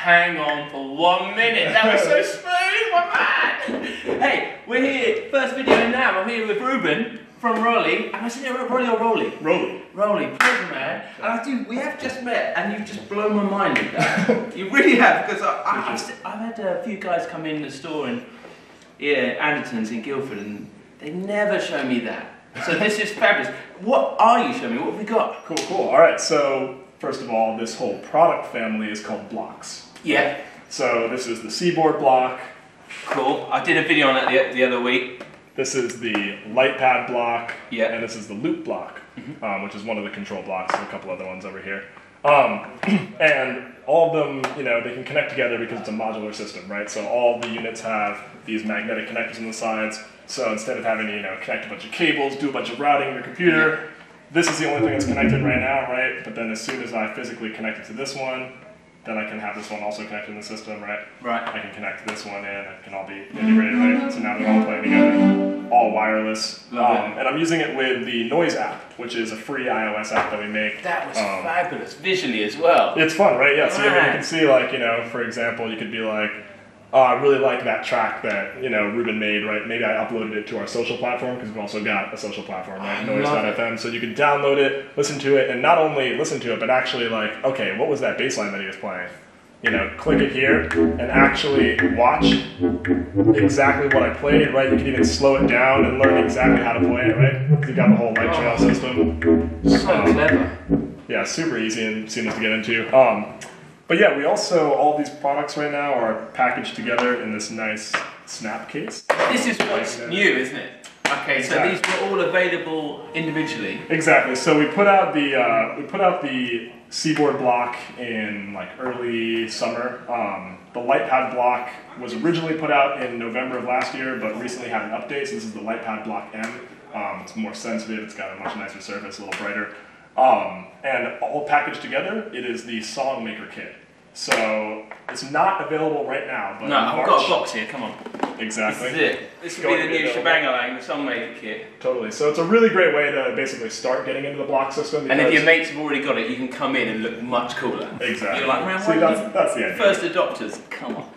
hang on for 1 minute. That was so smooth, my man. Hey, we're here, first video in NAMM. I'm here with Ruben from Roli. Am I saying it Roli or Roli? Roli. Roli, pleasure, man. And we have just met, and you've just blown my mind with that. You really have, because I've had a few guys come in the store and Andertons in Guildford, and they never show me that. So this is fabulous. What are you showing me? What have we got? Cool. All right, so first of all, this whole product family is called blocks. Yeah. So this is the Seaboard block. Cool. I did a video on that the other week. This is the light pad block. Yeah. And this is the loop block, which is one of the control blocks. There's a couple other ones over here. And all of them, they can connect together because it's a modular system, right? So all the units have these magnetic connectors on the sides. So instead of having to, connect a bunch of cables, do a bunch of routing in your computer, this is the only thing that's connected right now, right? But then as soon as I physically connect it to this one, then I can have this one also connected in the system, right? Right. I can connect this one in, it can all be integrated, right? So now they're all playing together, all wireless. And I'm using it with the Noise app, which is a free iOS app that we make. That was fabulous, visually as well. It's fun, right? Yeah, so you can see, like, for example, you could be like, oh, I really like that track that, Ruben made, right? Maybe I uploaded it to our social platform, because we've also got a social platform, right? Noise.fm. So you can download it, listen to it, and not only listen to it, but actually like, okay, what was that bass line that he was playing? Click it here, and actually watch exactly what I played, right? You can even slow it down and learn exactly how to play it, right? You've got the whole light trail system. So clever. Yeah, super easy and seamless to get into. But yeah, we also, all these products right now are packaged together in this nice snap case. This is what's new, isn't it? Okay, exactly. So these were all available individually. Exactly. So we put out the Seaboard block in like early summer. The light pad block was originally put out in November of last year, but recently had an update. So this is the light pad block M. It's more sensitive. It's got a much nicer surface, a little brighter. And all packaged together, it is the Songmaker kit. So it's not available right now, but no, I've got a box here. Come on. Exactly. This is it. This will be the new shebang-a-lang, the Songmaker kit. Totally. So it's a really great way to basically start getting into the block system. And if your mates have already got it, you can come in and look much cooler. Exactly. You're like, man, see, that's the idea. First adopters, come on.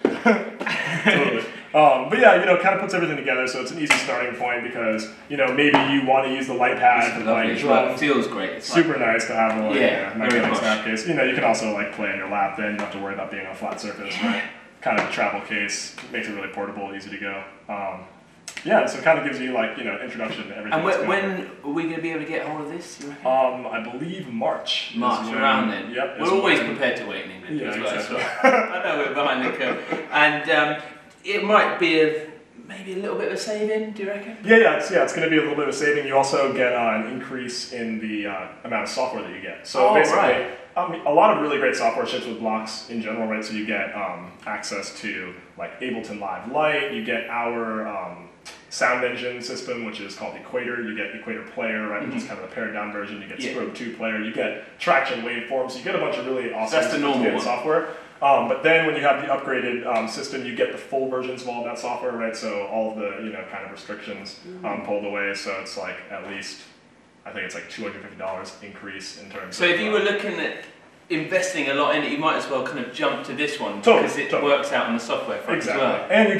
Totally. But yeah, kind of puts everything together, so it's an easy starting point because, maybe you want to use the light pad to play drums. It feels great. It's super nice to have a magnetic snap case. You can also play in your lap then, you don't have to worry about being on a flat surface, right? Kind of a travel case, makes it really portable, easy to go. Yeah, so it kind of gives you introduction to everything. And when are we going to be able to get hold of this, you reckon? I believe March. Around then. Yep. We're always prepared to wait in England. Yeah, exactly. I know we're behind the curve. And it might be maybe a little bit of a saving, do you reckon? Yeah, it's going to be a little bit of a saving. You also get an increase in the amount of software that you get. So basically, a lot of really great software ships with blocks in general, right? So you get access to Ableton Live Lite, you get our sound engine system, which is called Equator. You get Equator Player, right, which is kind of a pared down version. You get Strobe 2 Player. You get Traction Waveforms. You get a bunch of really awesome software. But then when you have the upgraded system, you get the full versions of all of that software, right? So all of the kind of restrictions pulled away. So it's at least, I think it's $250 increase in terms. So if you were looking at investing a lot in it, you might as well kind of jump to this one because it works out on the software front as well. And you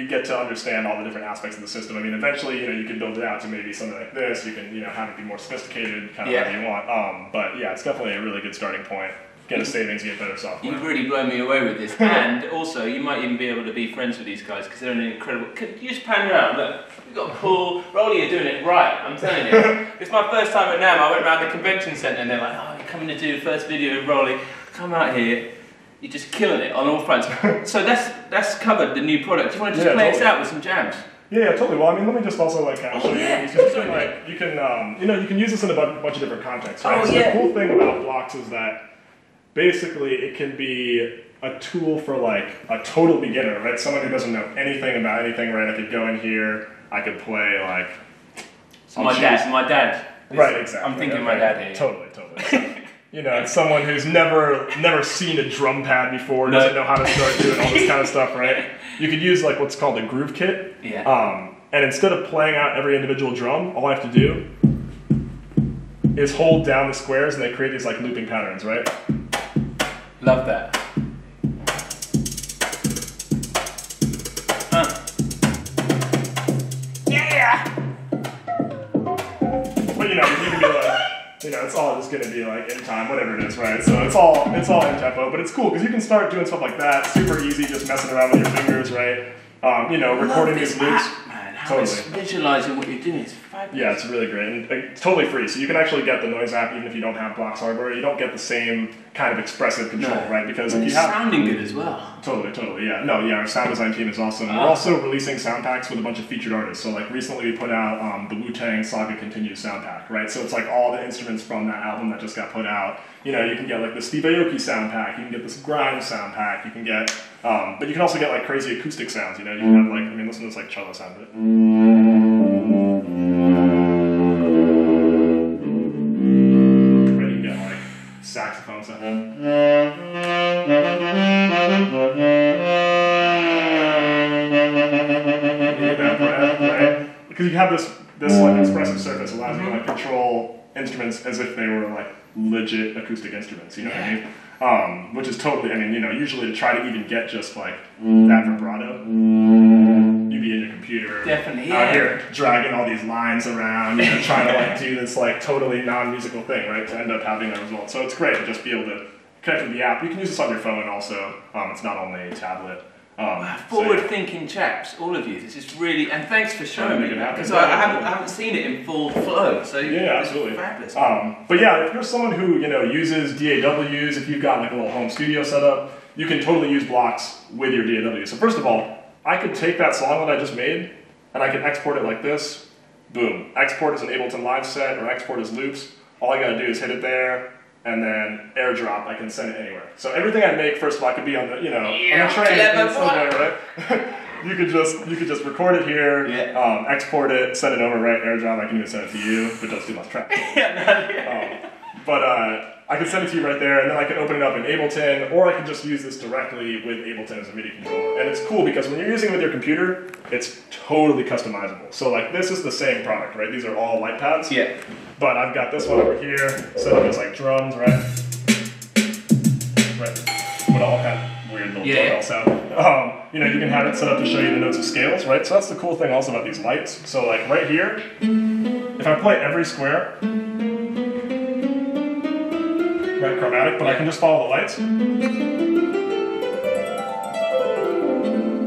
get to understand all the different aspects of the system. I mean, eventually, you can build it out to maybe something like this. You can, have it be more sophisticated, kind of whatever you want. But yeah, it's definitely a really good starting point. Get a savings, get better software. You've really blown me away with this. And also, you might even be able to be friends with these guys because they're an incredible. Could you just pan around? Look, we've got Paul. Roli, you're doing it right. I'm telling you. It's my first time at NAMM. I went around the convention centre and they're like, "Oh, you're coming to do the first video with Roli. Come out here. You're just killing it on all fronts." So that's covered the new product. Do you want to just play us out with some jams? Yeah, totally. Well, I mean, let me just also kind of show you. You can use this in a bunch of different contexts. Right? The cool thing about blocks is that basically it can be a tool for a total beginner, right? Someone who doesn't know anything about anything, right? I could go in here. I could play my dad. Right, exactly. I'm thinking my dad here. Totally. So, it's someone who's never seen a drum pad before, doesn't know how to start doing all this kind of stuff, right? You could use what's called a groove kit. Yeah. And instead of playing out every individual drum, all I have to do is hold down the squares and they create these looping patterns, right? Love that. going to be like in time, whatever it is, right? So it's all in tempo, but it's cool because you can start doing stuff like that, super easy, just messing around with your fingers, right? You know, recording these loops. How it's visualizing what you're doing is fabulous. Yeah, it's really great and it's totally free. So you can actually get the noise app even if you don't have Blox hardware. You don't get the same kind of expressive control, right? Because and if you have sounding good as well. Totally, yeah. No, yeah, our sound design team is awesome. We're also releasing sound packs with a bunch of featured artists. So like recently we put out the Wu-Tang Saga Continues sound pack, right? So it's like all the instruments from that album that just got put out. You know, you can get like the Steve Aoki sound pack, you can get this Grime sound pack, you can get, but you can also get like crazy acoustic sounds, you know? You can have like, I mean, listen to this like cello sound, but right, you can get like saxophone sound. Right? Because you have this like expressive surface allows you to like control instruments as if they were like legit acoustic instruments, you know what I mean? Which is totally, I mean, you know, usually to try to even get just like that vibrato, you'd be in your computer, out here dragging all these lines around, you know, trying to like do this like totally non-musical thing, right, to end up having that result. So it's great to just be able to connect with the app. You can use this on your phone also. It's not only a tablet. Forward-thinking chaps, all of you. This is really, and thanks for showing me that because I haven't seen it in full flow. So yeah, absolutely. Fabulous. But yeah, if you're someone who uses DAWs, if you've got like a little home studio setup, you can totally use Blox with your DAW. So first of all, I could take that song that I just made and I can export it like this. Boom. Export as an Ableton Live set or export as loops. All I gotta do is hit it there. And then AirDrop, I can send it anywhere. So everything I make, first of all, could be on the, on the train somewhere, right? you could just record it here, export it, send it over, right? AirDrop, I can even send it to you, but don't do much traffic. But I can send it to you right there, and then I can open it up in Ableton, or I can just use this directly with Ableton as a MIDI controller. And it's cool because when you're using it with your computer, it's totally customizable. So like this is the same product, right? These are all light pads. Yeah. But I've got this one over here, set up as like drums, right? Right. With all kind of weird little doorbell sound. You can have it set up to show you the notes of scales, right? So that's the cool thing also about these lights. So like right here, if I play every square, right, chromatic, but I can just follow the lights.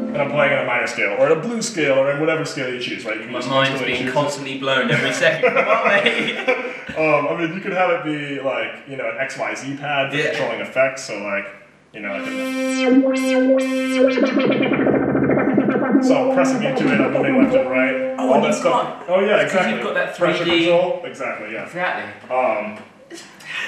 And I'm playing at a minor scale, or at a blues scale, or in whatever scale you choose, right? You can My mind's being constantly blown every second. I mean, you could have it be like, an XYZ pad for controlling effects, so like, I can... So I'm pressing into it, I'm moving left and right. Oh, all that stuff. Oh yeah, exactly. You've got that 3D... Pressure control, exactly, yeah. Exactly.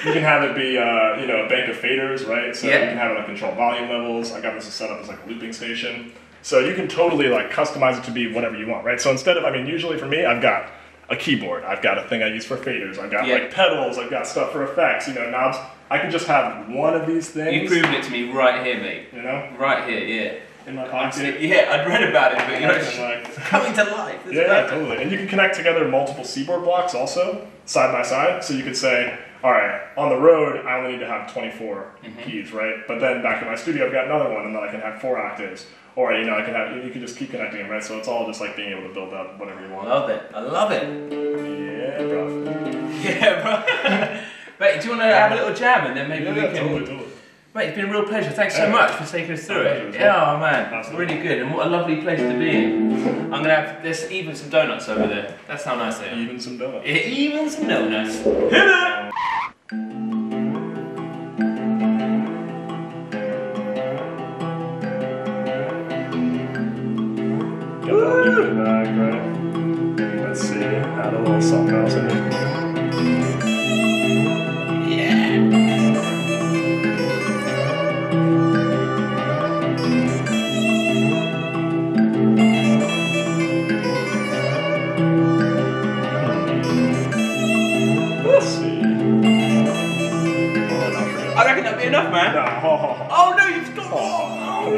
You can have it be, a bank of faders, right? So you can have it like control volume levels. I got this set up as like a looping station. So you can totally like customize it to be whatever you want, right? So instead of, usually for me, I've got a keyboard. I've got a thing I use for faders. I've got like pedals. I've got stuff for effects, knobs. I can just have one of these things. You've proven it to me right here, mate. Right here, yeah. In my pocket. Yeah, I'd read about it, but it's coming to life. Yeah, totally. And you can connect together multiple keyboard blocks also, side by side. So you could say, all right, on the road, I only need to have 24 keys, right? But then back in my studio, I've got another one, and then I can have 4 octaves. Or, you can just keep connecting them, right? So it's all just like being able to build up whatever you want. I love it. Yeah, bro. Yeah, bro. Mate, do you want to have a little jam, and then maybe we can... Totally. Mate, it's been a real pleasure. Thanks so much for taking us through it. Yeah, man, absolutely. Really good. And what a lovely place to be in. I'm gonna have. There's even some donuts over there. That's how nice they are. Even some donuts. Yeah, even some donuts. Hit it! Get that loop in the back, right? Let's see. Add a little something else in here. I reckon that'd be enough, man. No. Oh no, you've got. Oh,